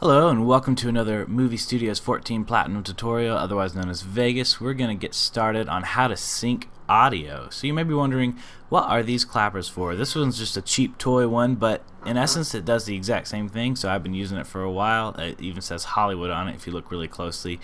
Hello and welcome to another Movie Studios 14 Platinum tutorial, otherwise known as Vegas. We're going to get started on how to sync audio. So you may be wondering, what are these clappers for? This one's just a cheap toy one, but in essence it does the exact same thing, so I've been using it for a while. It even says Hollywood on it if you look really closely.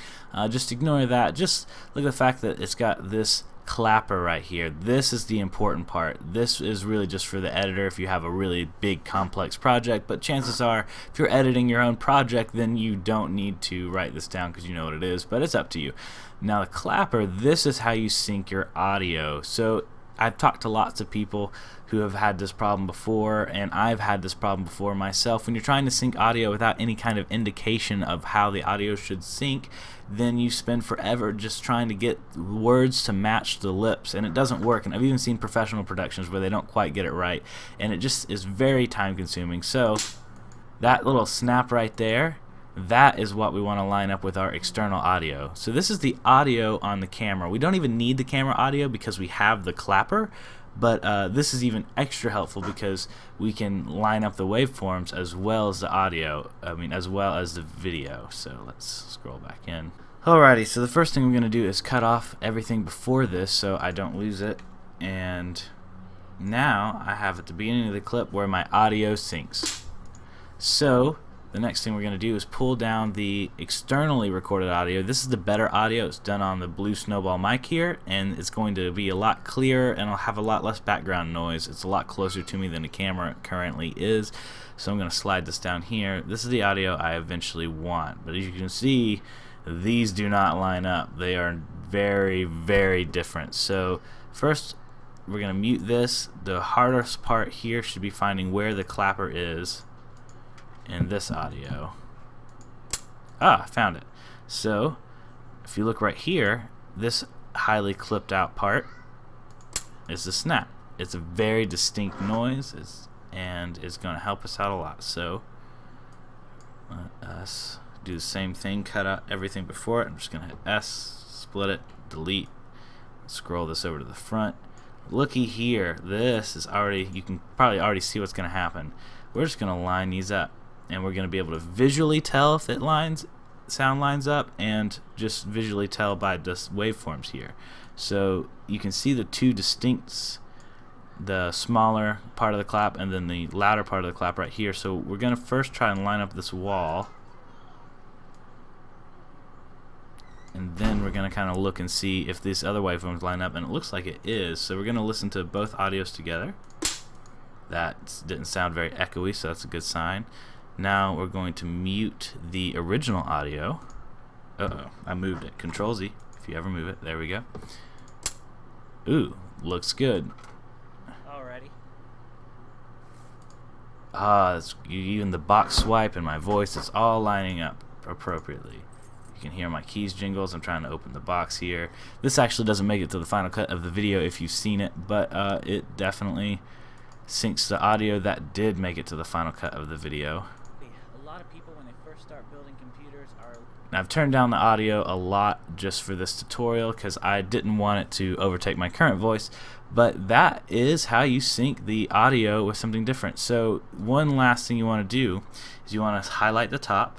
Just ignore that. Just look at the fact that it's got this clapper right here. This is the important part. This is really just for the editor if you have a really big complex project, but chances are if you're editing your own project then you don't need to write this down because you know what it is, but it's up to you. Now the clapper, this is how you sync your audio. So I've talked to lots of people who have had this problem before, and I've had this problem before myself. When you're trying to sync audio without any kind of indication of how the audio should sync, then you spend forever just trying to get words to match the lips, and it doesn't work. And I've even seen professional productions where they don't quite get it right, and it just is very time consuming. So that little snap right there, that is what we want to line up with our external audio. So this is the audio on the camera. We don't even need the camera audio because we have the clapper, but this is even extra helpful because we can line up the waveforms as well as the audio, as well as the video. So let's scroll back in. Alrighty, so the first thing I'm going to do is cut off everything before this so I don't lose it, and now I have at the beginning of the clip where my audio syncs. So the next thing we're going to do is pull down the externally recorded audio. This is the better audio. It's done on the Blue Snowball mic here, and it's going to be a lot clearer and I'll have a lot less background noise. It's a lot closer to me than the camera currently is. So I'm going to slide this down here. This is the audio I eventually want, but as you can see, these do not line up. They are very, very different. So first we're going to mute this. The hardest part here should be finding where the clapper is in this audio. I found it. So if you look right here, this highly clipped out part is the snap. It's a very distinct noise, and it's going to help us out a lot. So let us do the same thing, cut out everything before it. I'm just going to hit S, split it, delete, scroll this over to the front. Looky here, this is already, you can probably already see what's going to happen. We're just going to line these up, and we're going to be able to visually tell if sound lines up, and just visually tell by just waveforms here. So you can see the two distincts, the smaller part of the clap and then the louder part of the clap right here. So we're going to first try and line up this wall, and then we're going to kind of look and see if these other waveforms line up, and it looks like it is. So we're going to listen to both audios together. That didn't sound very echoey, so that's a good sign. Now we're going to mute the original audio. I moved it. Control Z if you ever move it. There we go. Ooh, looks good. Alrighty. Even the box swipe and my voice, it's all lining up appropriately. You can hear my keys jingles. I'm trying to open the box here. This actually doesn't make it to the final cut of the video if you've seen it, but it definitely syncs the audio that did make it to the final cut of the video. A lot of people when they first start building computers are... Now, I've turned down the audio a lot just for this tutorial because I didn't want it to overtake my current voice, but that is how you sync the audio with something different. So one last thing you want to do is you want to highlight the top,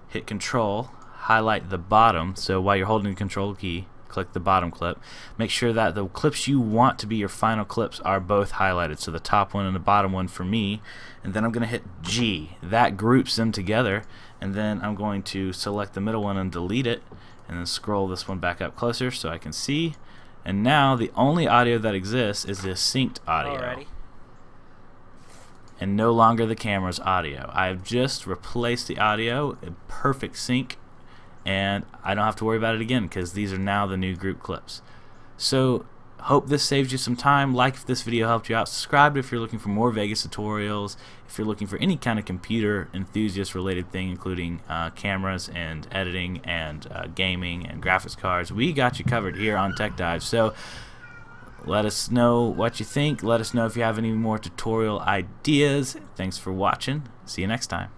hit Control, highlight the bottom. So while you're holding the Control key, click the bottom clip. Make sure that the clips you want to be your final clips are both highlighted, so the top one and the bottom one for me. And then I'm going to hit G. That groups them together, and then I'm going to select the middle one and delete it, and then scroll this one back up closer so I can see. And now the only audio that exists is the synced audio. Alrighty. And no longer the camera's audio. I've just replaced the audio in perfect sync, and I don't have to worry about it again because these are now the new group clips. So hope this saves you some time. Like if this video helped you out. Subscribe if you're looking for more Vegas tutorials. If you're looking for any kind of computer enthusiast related thing, including cameras and editing and gaming and graphics cards, we got you covered here on Tech Dive. So let us know what you think. Let us know if you have any more tutorial ideas. Thanks for watching. See you next time.